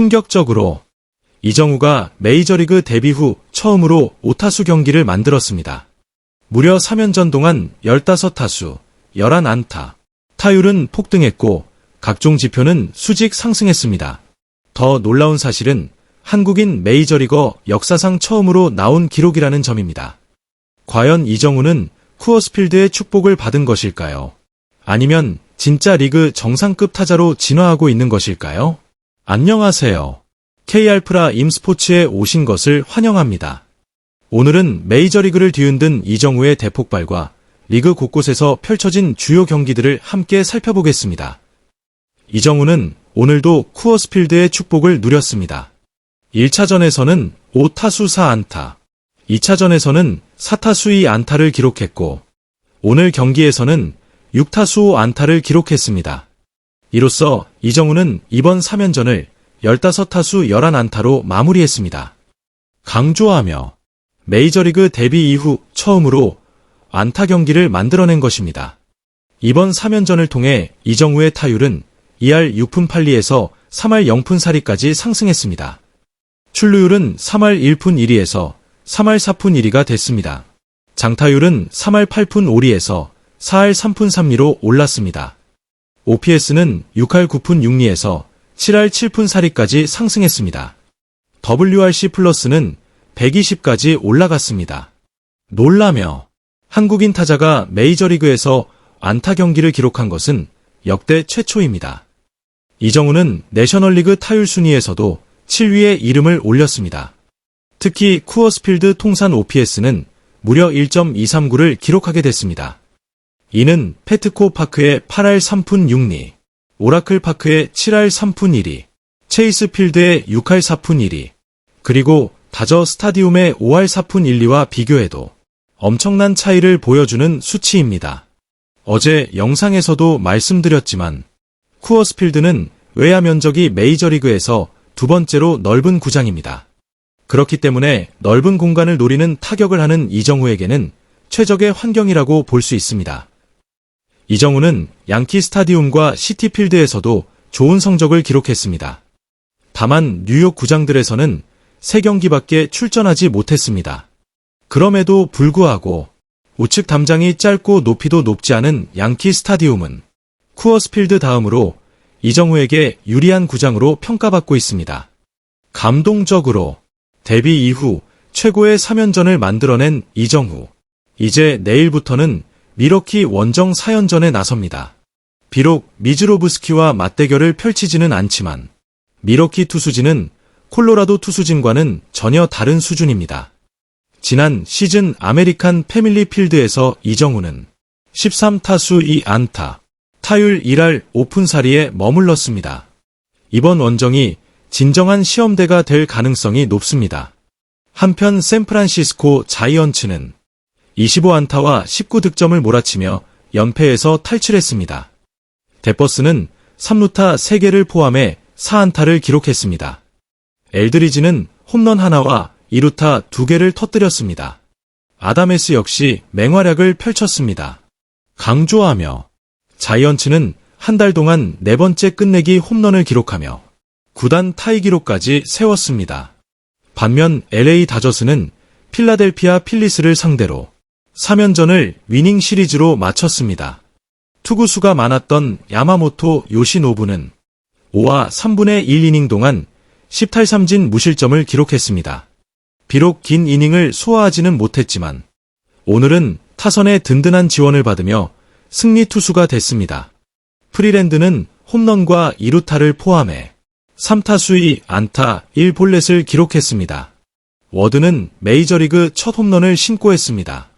충격적으로 이정우가 메이저리그 데뷔 후 처음으로 5타수 경기를 만들었습니다. 무려 3연전 동안 15타수, 11안타, 타율은 폭등했고 각종 지표는 수직 상승했습니다. 더 놀라운 사실은 한국인 메이저리거 역사상 처음으로 나온 기록이라는 점입니다. 과연 이정우는 쿠어스필드의 축복을 받은 것일까요? 아니면 진짜 리그 정상급 타자로 진화하고 있는 것일까요? 안녕하세요. K알프라 임스포츠에 오신 것을 환영합니다. 오늘은 메이저리그를 뒤흔든 이정우의 대폭발과 리그 곳곳에서 펼쳐진 주요 경기들을 함께 살펴보겠습니다. 이정우는 오늘도 쿠어스필드의 축복을 누렸습니다. 1차전에서는 5타수 4안타, 2차전에서는 4타수 2안타를 기록했고 오늘 경기에서는 6타수 5안타를 기록했습니다. 이로써 이정우는 이번 3연전을 15타수 11안타로 마무리했습니다. 강조하며 메이저리그 데뷔 이후 처음으로 안타 경기를 만들어낸 것입니다. 이번 3연전을 통해 이정우의 타율은 2할 6푼 8리에서 3할 0푼 4리까지 상승했습니다. 출루율은 3할 1푼 1리에서 3할 4푼 1리가 됐습니다. 장타율은 3할 8푼 5리에서 4할 3푼 3리로 올랐습니다. OPS는 6할 9푼 6리에서 7할 7푼 4리까지 상승했습니다. WRC 플러스는 120까지 올라갔습니다. 놀라며 한국인 타자가 메이저리그에서 안타 경기를 기록한 것은 역대 최초입니다. 이정우는 내셔널리그 타율 순위에서도 7위에 이름을 올렸습니다. 특히 쿠어스필드 통산 OPS는 무려 1.239를 기록하게 됐습니다. 이는 패트코 파크의 8할 3푼 6리, 오라클 파크의 7할 3푼 1리, 체이스 필드의 6할 4푼 1리, 그리고 다저 스타디움의 5할 4푼 1리와 비교해도 엄청난 차이를 보여주는 수치입니다. 어제 영상에서도 말씀드렸지만 쿠어스필드는 외야 면적이 메이저리그에서 두 번째로 넓은 구장입니다. 그렇기 때문에 넓은 공간을 노리는 타격을 하는 이정우에게는 최적의 환경이라고 볼 수 있습니다. 이정우는 양키 스타디움과 시티필드에서도 좋은 성적을 기록했습니다. 다만 뉴욕 구장들에서는 3경기밖에 출전하지 못했습니다. 그럼에도 불구하고 우측 담장이 짧고 높이도 높지 않은 양키 스타디움은 쿠어스필드 다음으로 이정우에게 유리한 구장으로 평가받고 있습니다. 감동적으로 데뷔 이후 최고의 3연전을 만들어낸 이정우. 이제 내일부터는 미러키 원정 4연전에 나섭니다. 비록 미즈로브스키와 맞대결을 펼치지는 않지만 미러키 투수진은 콜로라도 투수진과는 전혀 다른 수준입니다. 지난 시즌 아메리칸 패밀리 필드에서 이정우는 13타수 2안타, 타율 1할 5푼 4리에 머물렀습니다. 이번 원정이 진정한 시험대가 될 가능성이 높습니다. 한편 샌프란시스코 자이언츠는 25안타와 19득점을 몰아치며 연패에서 탈출했습니다. 데버스는 3루타 3개를 포함해 4안타를 기록했습니다. 엘드리지는 홈런 하나와 2루타 2개를 터뜨렸습니다. 아다메스 역시 맹활약을 펼쳤습니다. 강조하며 자이언츠는 한 달 동안 4번째 끝내기 홈런을 기록하며 구단 타이 기록까지 세웠습니다. 반면 LA 다저스는 필라델피아 필리스를 상대로 3연전을 위닝 시리즈로 마쳤습니다. 투구수가 많았던 야마모토 요시노부는 5와 3분의 1이닝 동안 10탈3진 무실점을 기록했습니다. 비록 긴 이닝을 소화하지는 못했지만 오늘은 타선의 든든한 지원을 받으며 승리 투수가 됐습니다. 프리랜드는 홈런과 2루타를 포함해 3타수 2안타 1볼넷을 기록했습니다. 워드는 메이저리그 첫 홈런을 신고했습니다.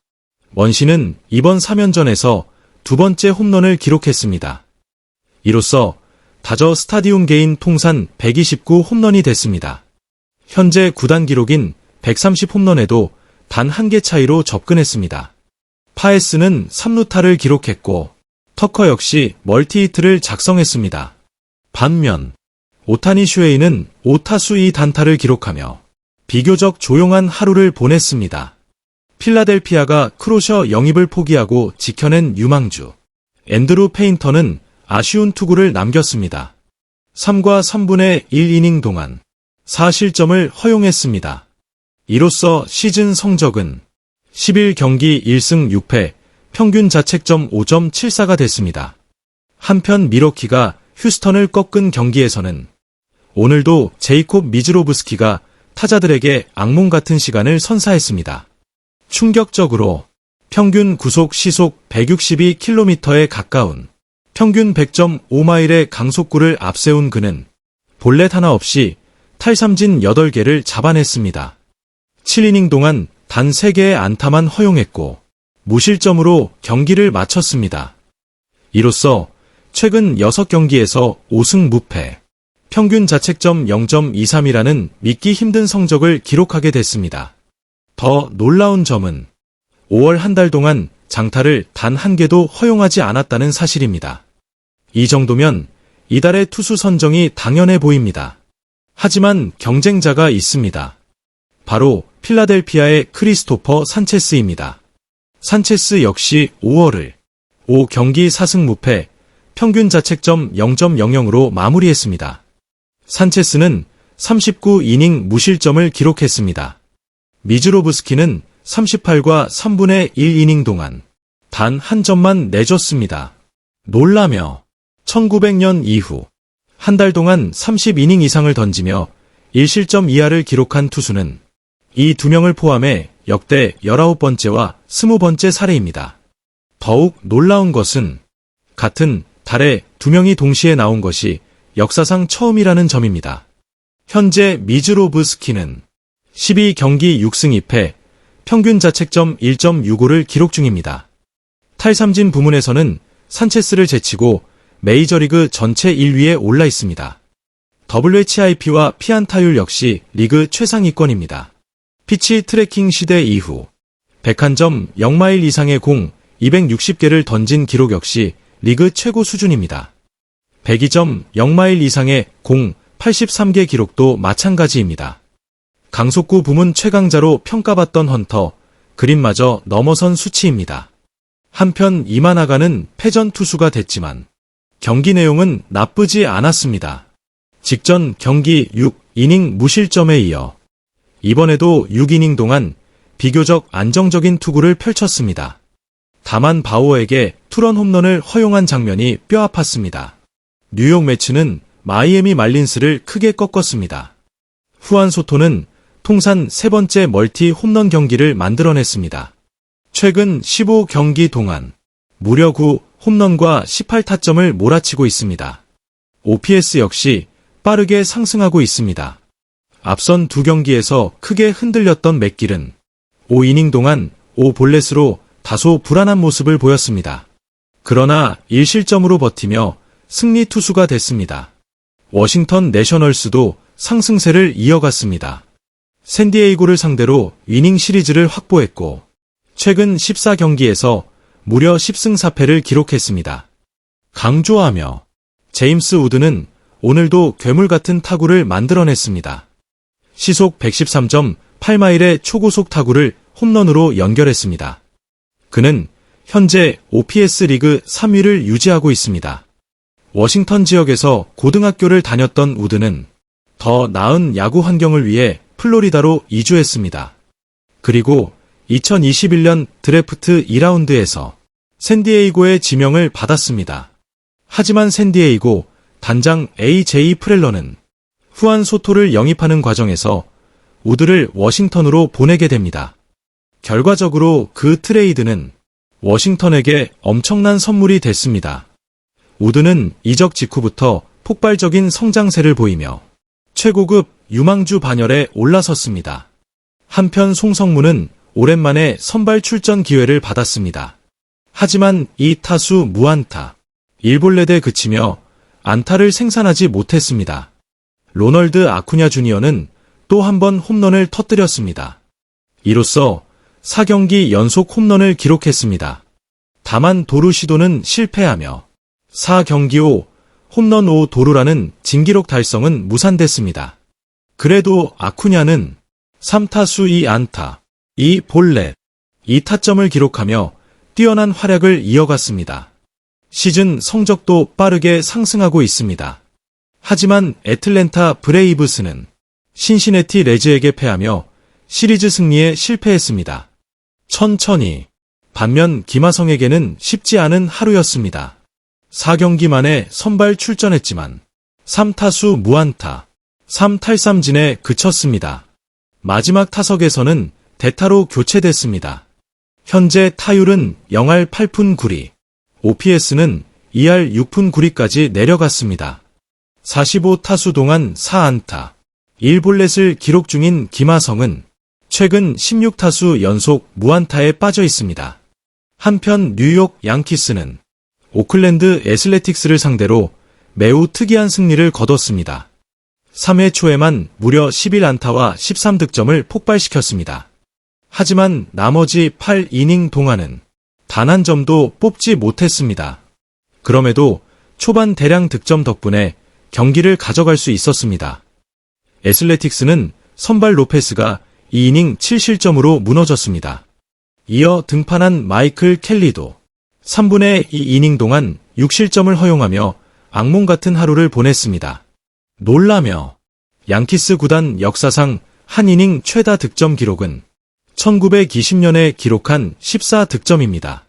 먼시는 이번 3연전에서 두 번째 홈런을 기록했습니다. 이로써 다저 스타디움 개인 통산 129 홈런이 됐습니다. 현재 구단 기록인 130 홈런에도 단 한 개 차이로 접근했습니다. 파에스는 3루타를 기록했고 터커 역시 멀티히트를 작성했습니다. 반면 오타니 슈에이는 5타수 2단타를 기록하며 비교적 조용한 하루를 보냈습니다. 필라델피아가 크로셔 영입을 포기하고 지켜낸 유망주 앤드루 페인터는 아쉬운 투구를 남겼습니다. 3과 3분의 1이닝 동안 4실점을 허용했습니다. 이로써 시즌 성적은 11경기 1승 6패, 평균 자책점 5.74가 됐습니다. 한편 밀워키가 휴스턴을 꺾은 경기에서는 오늘도 제이콥 미즈로브스키가 타자들에게 악몽 같은 시간을 선사했습니다. 충격적으로 평균 구속 시속 162km에 가까운 평균 100.5마일의 강속구를 앞세운 그는 볼넷 하나 없이 탈삼진 8개를 잡아냈습니다. 7이닝 동안 단 3개의 안타만 허용했고 무실점으로 경기를 마쳤습니다. 이로써 최근 6경기에서 5승 무패, 평균 자책점 0.23이라는 믿기 힘든 성적을 기록하게 됐습니다. 더 놀라운 점은 5월 한 달 동안 장타를 단 1개도 허용하지 않았다는 사실입니다. 이 정도면 이달의 투수 선정이 당연해 보입니다. 하지만 경쟁자가 있습니다. 바로 필라델피아의 크리스토퍼 산체스입니다. 산체스 역시 5월을 5경기 4승 무패, 평균 자책점 0.00으로 마무리했습니다. 산체스는 39이닝 무실점을 기록했습니다. 미즈로브스키는 38과 3분의 1이닝 동안 단 한 점만 내줬습니다. 놀라며 1900년 이후 한 달 동안 30이닝 이상을 던지며 1실점 이하를 기록한 투수는 이 2명을 포함해 역대 19번째와 20번째 사례입니다. 더욱 놀라운 것은 같은 달에 2명이 동시에 나온 것이 역사상 처음이라는 점입니다. 현재 미즈로브스키는 12경기 6승 2패, 평균 자책점 1.65를 기록 중입니다. 탈삼진 부문에서는 산체스를 제치고 메이저리그 전체 1위에 올라 있습니다. WHIP와 피안타율 역시 리그 최상위권입니다. 피치 트래킹 시대 이후 101점 0마일 이상의 공 260개를 던진 기록 역시 리그 최고 수준입니다. 102점 0마일 이상의 공 83개 기록도 마찬가지입니다. 강속구 부문 최강자로 평가받던 헌터, 그린마저 넘어선 수치입니다. 한편 이마나가는 패전 투수가 됐지만 경기 내용은 나쁘지 않았습니다. 직전 경기 6이닝 무실점에 이어 이번에도 6이닝 동안 비교적 안정적인 투구를 펼쳤습니다. 다만 바우어에게 투런 홈런을 허용한 장면이 뼈아팠습니다. 뉴욕 매츠는 마이애미 말린스를 크게 꺾었습니다. 후안 소토는 통산 3번째 멀티 홈런 경기를 만들어냈습니다. 최근 15경기 동안 무려 9홈런과 18타점을 몰아치고 있습니다. OPS 역시 빠르게 상승하고 있습니다. 앞선 2경기에서 크게 흔들렸던 맥길은 5이닝 동안 5볼넷으로 다소 불안한 모습을 보였습니다. 그러나 1실점으로 버티며 승리 투수가 됐습니다. 워싱턴 내셔널스도 상승세를 이어갔습니다. 샌디에이고를 상대로 위닝 시리즈를 확보했고 최근 14경기에서 무려 10승 4패를 기록했습니다. 강조하며 제임스 우드는 오늘도 괴물 같은 타구를 만들어냈습니다. 시속 113.8마일의 초고속 타구를 홈런으로 연결했습니다. 그는 현재 OPS 리그 3위를 유지하고 있습니다. 워싱턴 지역에서 고등학교를 다녔던 우드는 더 나은 야구 환경을 위해 플로리다로 이주했습니다. 그리고 2021년 드래프트 2라운드에서 샌디에이고의 지명을 받았습니다. 하지만 샌디에이고 단장 AJ 프렐러는 후안 소토를 영입하는 과정에서 우드를 워싱턴으로 보내게 됩니다. 결과적으로 그 트레이드는 워싱턴에게 엄청난 선물이 됐습니다. 우드는 이적 직후부터 폭발적인 성장세를 보이며 최고급 유망주 반열에 올라섰습니다. 한편 송성문은 오랜만에 선발 출전 기회를 받았습니다. 하지만 이 타수 무안타, 1볼넷에 그치며 안타를 생산하지 못했습니다. 로널드 아쿠냐 주니어는 또 한 번 홈런을 터뜨렸습니다. 이로써 4경기 연속 홈런을 기록했습니다. 다만 도루 시도는 실패하며 4경기 5, 홈런 5 도루라는 진기록 달성은 무산됐습니다. 그래도 아쿠냐는 3타수 2안타, 2볼넷, 2타점을 기록하며 뛰어난 활약을 이어갔습니다. 시즌 성적도 빠르게 상승하고 있습니다. 하지만 애틀랜타 브레이브스는 신시내티 레즈에게 패하며 시리즈 승리에 실패했습니다. 천천히. 반면 김하성에게는 쉽지 않은 하루였습니다. 4경기 만에 선발 출전했지만 3타수 무안타, 3탈삼진에 그쳤습니다. 마지막 타석에서는 대타로 교체됐습니다. 현재 타율은 0할 8푼 9리, OPS는 2할 6푼 9리까지 내려갔습니다. 45타수 동안 4안타, 1볼넷을 기록 중인 김하성은 최근 16타수 연속 무안타에 빠져 있습니다. 한편 뉴욕 양키스는 오클랜드 애슬레틱스를 상대로 매우 특이한 승리를 거뒀습니다. 3회 초에만 무려 11안타와 13득점을 폭발시켰습니다. 하지만 나머지 8이닝 동안은 단 한 점도 뽑지 못했습니다. 그럼에도 초반 대량 득점 덕분에 경기를 가져갈 수 있었습니다. 애슬레틱스는 선발 로페스가 2이닝 7실점으로 무너졌습니다. 이어 등판한 마이클 켈리도 3분의 2이닝 동안 6실점을 허용하며 악몽 같은 하루를 보냈습니다. 놀라며 양키스 구단 역사상 한 이닝 최다 득점 기록은 1920년에 기록한 14득점입니다.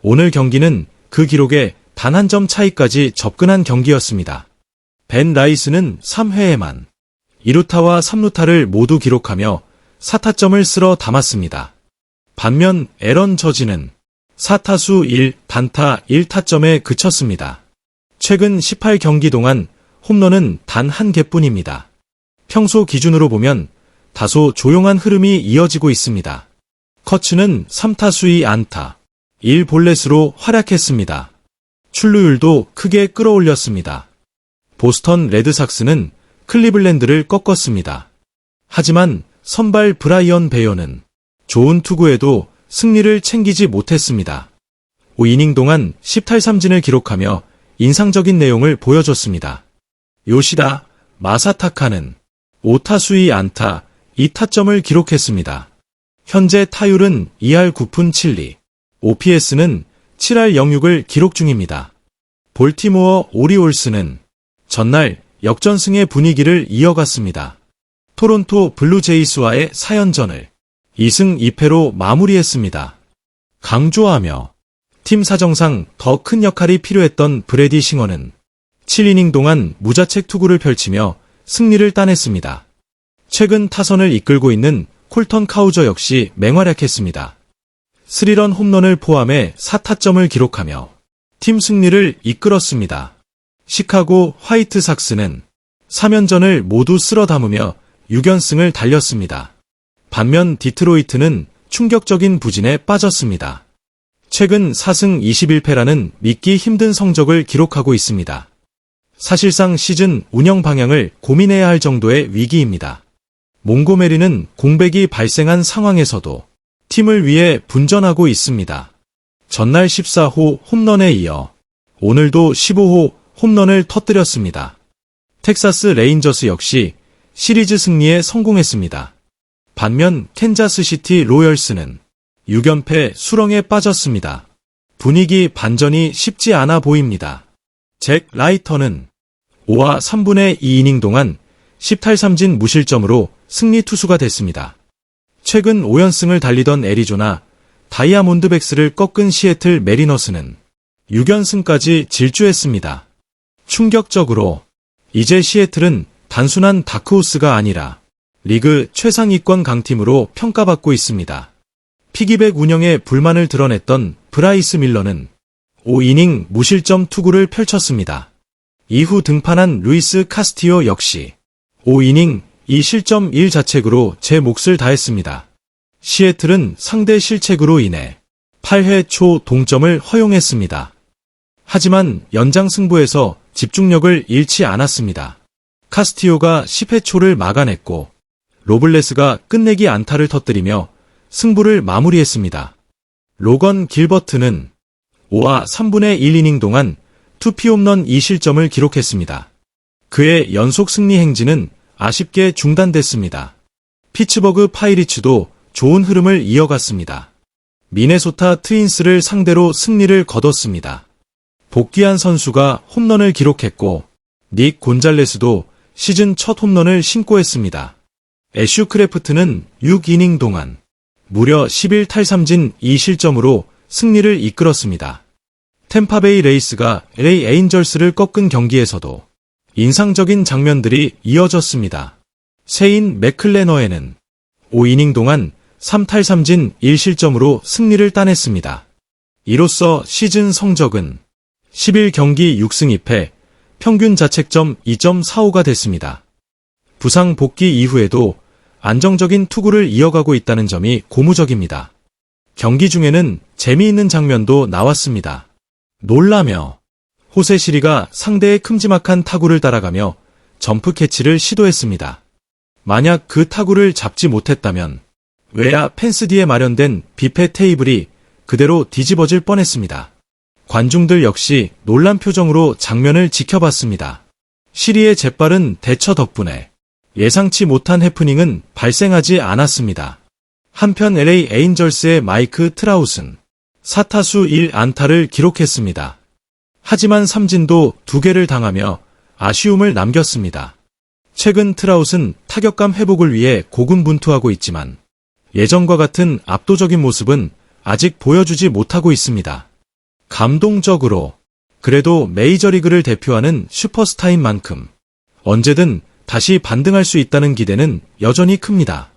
오늘 경기는 그 기록에 단 한 점 차이까지 접근한 경기였습니다. 벤 라이스는 3회에만 2루타와 3루타를 모두 기록하며 4타점을 쓸어 담았습니다. 반면 에런 저지는 4타수 1단타 1타점에 그쳤습니다. 최근 18경기 동안 홈런은 단 한 개뿐입니다. 평소 기준으로 보면 다소 조용한 흐름이 이어지고 있습니다. 커츠는 3타수 2안타 1볼넷으로 활약했습니다. 출루율도 크게 끌어올렸습니다. 보스턴 레드삭스는 클리블랜드를 꺾었습니다. 하지만 선발 브라이언 베어는 좋은 투구에도 승리를 챙기지 못했습니다. 5이닝 동안 10탈삼진을 기록하며 인상적인 내용을 보여줬습니다. 요시다 마사타카는 5타수 2안타 2타점을 기록했습니다. 현재 타율은 2할 9푼 7리, OPS는 7할 06을 기록 중입니다. 볼티모어 오리올스는 전날 역전승의 분위기를 이어갔습니다. 토론토 블루제이스와의 4연전을 2승 2패로 마무리했습니다. 강조하며 팀 사정상 더 큰 역할이 필요했던 브래디 싱어는 7이닝 동안 무자책 투구를 펼치며 승리를 따냈습니다. 최근 타선을 이끌고 있는 콜턴 카우저 역시 맹활약했습니다. 3런 홈런을 포함해 4타점을 기록하며 팀 승리를 이끌었습니다. 시카고 화이트삭스는 3연전을 모두 쓸어 담으며 6연승을 달렸습니다. 반면 디트로이트는 충격적인 부진에 빠졌습니다. 최근 4승 21패라는 믿기 힘든 성적을 기록하고 있습니다. 사실상 시즌 운영 방향을 고민해야 할 정도의 위기입니다. 몽고메리는 공백이 발생한 상황에서도 팀을 위해 분전하고 있습니다. 전날 14호 홈런에 이어 오늘도 15호 홈런을 터뜨렸습니다. 텍사스 레인저스 역시 시리즈 승리에 성공했습니다. 반면 캔자스시티 로열스는 6연패 수렁에 빠졌습니다. 분위기 반전이 쉽지 않아 보입니다. 잭 라이터는 5와 3분의 2이닝 동안 10탈삼진 무실점으로 승리 투수가 됐습니다. 최근 5연승을 달리던 애리조나 다이아몬드백스를 꺾은 시애틀 메리너스는 6연승까지 질주했습니다. 충격적으로 이제 시애틀은 단순한 다크호스가 아니라 리그 최상위권 강팀으로 평가받고 있습니다. 피기백 운영에 불만을 드러냈던 브라이스 밀러는 5이닝 무실점 투구를 펼쳤습니다. 이후 등판한 루이스 카스티오 역시 5이닝 2실점 1자책으로 제 몫을 다했습니다. 시애틀은 상대 실책으로 인해 8회 초 동점을 허용했습니다. 하지만 연장 승부에서 집중력을 잃지 않았습니다. 카스티오가 10회 초를 막아냈고 로블레스가 끝내기 안타를 터뜨리며 승부를 마무리했습니다. 로건 길버트는 5와 3분의 1이닝 동안 투피홈런 2실점을 기록했습니다. 그의 연속 승리 행진은 아쉽게 중단됐습니다. 피츠버그 파이리츠도 좋은 흐름을 이어갔습니다. 미네소타 트윈스를 상대로 승리를 거뒀습니다. 복귀한 선수가 홈런을 기록했고 닉 곤잘레스도 시즌 첫 홈런을 신고했습니다. 애슈 크래프트는 6이닝 동안 무려 11탈삼진 2실점으로 승리를 이끌었습니다. 템파베이 레이스가 LA 에인절스를 꺾은 경기에서도 인상적인 장면들이 이어졌습니다. 세인 맥클레너에는 5이닝 동안 3탈삼진 1실점으로 승리를 따냈습니다. 이로써 시즌 성적은 11경기 6승 2패, 평균 자책점 2.45가 됐습니다. 부상 복귀 이후에도 안정적인 투구를 이어가고 있다는 점이 고무적입니다. 경기 중에는 재미있는 장면도 나왔습니다. 놀라며 호세 시리가 상대의 큼지막한 타구를 따라가며 점프 캐치를 시도했습니다. 만약 그 타구를 잡지 못했다면 외야 펜스 뒤에 마련된 뷔페 테이블이 그대로 뒤집어질 뻔했습니다. 관중들 역시 놀란 표정으로 장면을 지켜봤습니다. 시리의 재빠른 대처 덕분에 예상치 못한 해프닝은 발생하지 않았습니다. 한편 LA 에인절스의 마이크 트라웃은 4타수 1안타를 기록했습니다. 하지만 삼진도 2개를 당하며 아쉬움을 남겼습니다. 최근 트라웃은 타격감 회복을 위해 고군분투하고 있지만 예전과 같은 압도적인 모습은 아직 보여주지 못하고 있습니다. 감동적으로 그래도 메이저리그를 대표하는 슈퍼스타인 만큼 언제든 다시 반등할 수 있다는 기대는 여전히 큽니다.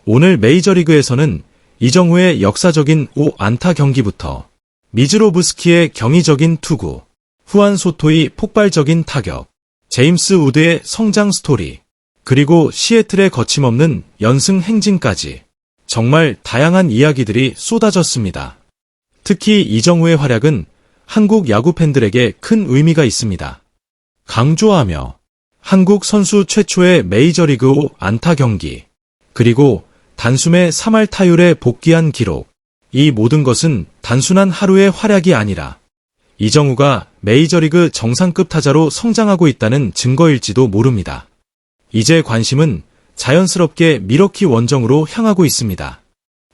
오늘 메이저리그에서는 이정우의 역사적인 5안타 경기부터 미즈로브스키의 경이적인 투구, 후안 소토의 폭발적인 타격, 제임스 우드의 성장 스토리, 그리고 시애틀의 거침없는 연승 행진까지 정말 다양한 이야기들이 쏟아졌습니다. 특히 이정우의 활약은 한국 야구 팬들에게 큰 의미가 있습니다. 강조하며 한국 선수 최초의 메이저리그 5안타 경기, 그리고 단숨에 3할 타율에 복귀한 기록, 이 모든 것은 단순한 하루의 활약이 아니라 이정우가 메이저리그 정상급 타자로 성장하고 있다는 증거일지도 모릅니다. 이제 관심은 자연스럽게 미러키 원정으로 향하고 있습니다.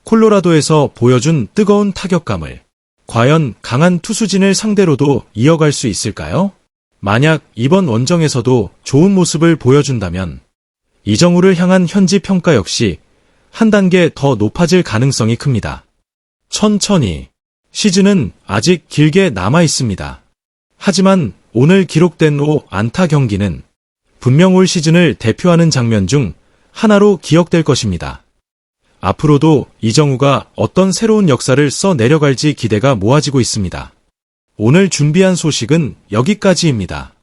콜로라도에서 보여준 뜨거운 타격감을 과연 강한 투수진을 상대로도 이어갈 수 있을까요? 만약 이번 원정에서도 좋은 모습을 보여준다면 이정우를 향한 현지 평가 역시 한 단계 더 높아질 가능성이 큽니다. 천천히. 시즌은 아직 길게 남아 있습니다. 하지만 오늘 기록된 5안타 경기는 분명 올 시즌을 대표하는 장면 중 하나로 기억될 것입니다. 앞으로도 이정우가 어떤 새로운 역사를 써 내려갈지 기대가 모아지고 있습니다. 오늘 준비한 소식은 여기까지입니다.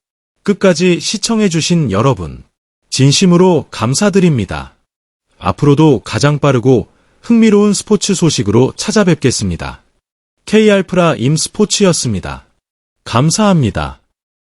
끝까지 시청해주신 여러분, 진심으로 감사드립니다. 앞으로도 가장 빠르고 흥미로운 스포츠 소식으로 찾아뵙겠습니다. K알프라 임 스포츠였습니다. 감사합니다.